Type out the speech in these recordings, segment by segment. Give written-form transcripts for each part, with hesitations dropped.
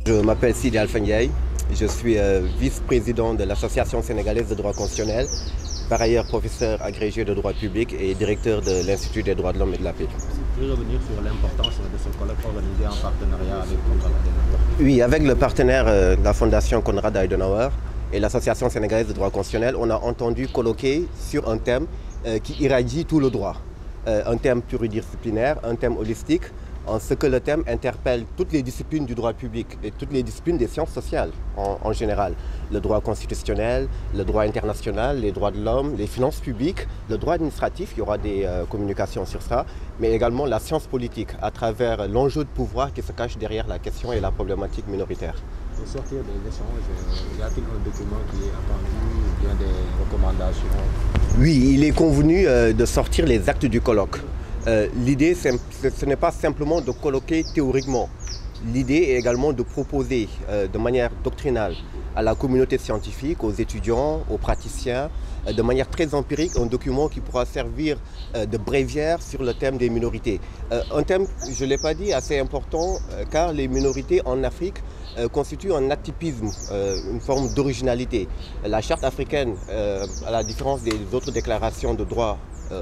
Je m'appelle Sidi Alpha Ndiaye, je suis vice-président de l'Association sénégalaise de droit constitutionnel, par ailleurs professeur agrégé de droit public et directeur de l'Institut des droits de l'homme et de la paix. Vous pouvez revenir sur l'importance de ce colloque organisé en partenariat avec Konrad Adenauer? Oui, avec le partenaire la Fondation Konrad Adenauer et l'Association sénégalaise de droit constitutionnel, on a entendu colloquer sur un thème qui irradie tout le droit. Un thème pluridisciplinaire, un thème holistique, en ce que le thème interpelle toutes les disciplines du droit public et toutes les disciplines des sciences sociales en général. Le droit constitutionnel, le droit international, les droits de l'homme, les finances publiques, le droit administratif, il y aura des communications sur ça, mais également la science politique à travers l'enjeu de pouvoir qui se cache derrière la question et la problématique minoritaire. Au sortir des échanges, y a-t-il un document qui est attendu ou bien des recommandations? Oui, il est convenu de sortir les actes du colloque. L'idée, ce n'est pas simplement de colloquer théoriquement. L'idée est également de proposer de manière doctrinale à la communauté scientifique, aux étudiants, aux praticiens, de manière très empirique, un document qui pourra servir de bréviaire sur le thème des minorités. Un thème, je ne l'ai pas dit, assez important car les minorités en Afrique constituent un atypisme, une forme d'originalité. La charte africaine, à la différence des autres déclarations de droits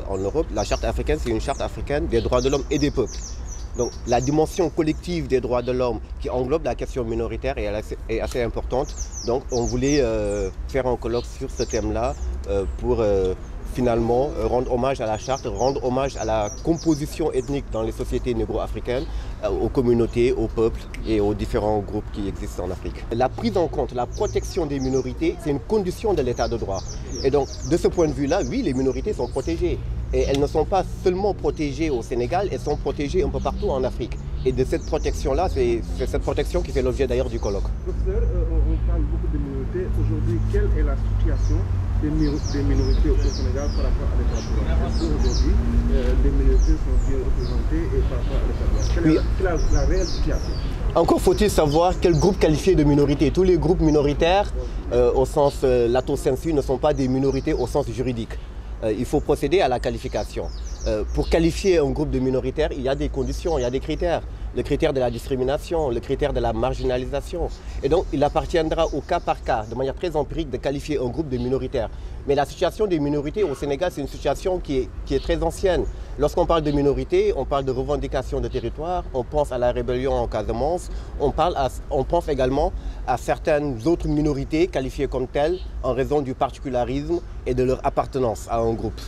en Europe, la charte africaine, c'est une charte africaine des droits de l'homme et des peuples. Donc la dimension collective des droits de l'homme qui englobe la question minoritaire est assez importante. Donc on voulait faire un colloque sur ce thème-là pour finalement rendre hommage à la charte, rendre hommage à la composition ethnique dans les sociétés négro-africaines, aux communautés, aux peuples et aux différents groupes qui existent en Afrique. La prise en compte, la protection des minorités, c'est une condition de l'état de droit. Et donc de ce point de vue-là, oui, les minorités sont protégées. Et elles ne sont pas seulement protégées au Sénégal, elles sont protégées un peu partout en Afrique. Et de cette protection-là, c'est cette protection qui fait l'objet d'ailleurs du colloque. Professeur, on parle beaucoup de minorités. Aujourd'hui, quelle est la situation des minorités au Sénégal par rapport à l'état de droit? Est-ce qu'aujourd'hui, les minorités sont bien représentées et par rapport à l'état de droit? Quelle est la réelle situation? Encore faut-il savoir quel groupe qualifier de minorité. Tous les groupes minoritaires, au sens lato sensu, ne sont pas des minorités au sens juridique. Il faut procéder à la qualification. Pour qualifier un groupe de minoritaires, il y a des conditions, il y a des critères. Le critère de la discrimination, le critère de la marginalisation. Et donc, il appartiendra au cas par cas, de manière très empirique, de qualifier un groupe de minoritaires. Mais la situation des minorités au Sénégal, c'est une situation qui est très ancienne. Lorsqu'on parle de minorités, on parle de revendication de territoire, on pense à la rébellion en Casamance, on pense également à certaines autres minorités qualifiées comme telles en raison du particularisme et de leur appartenance à un groupe.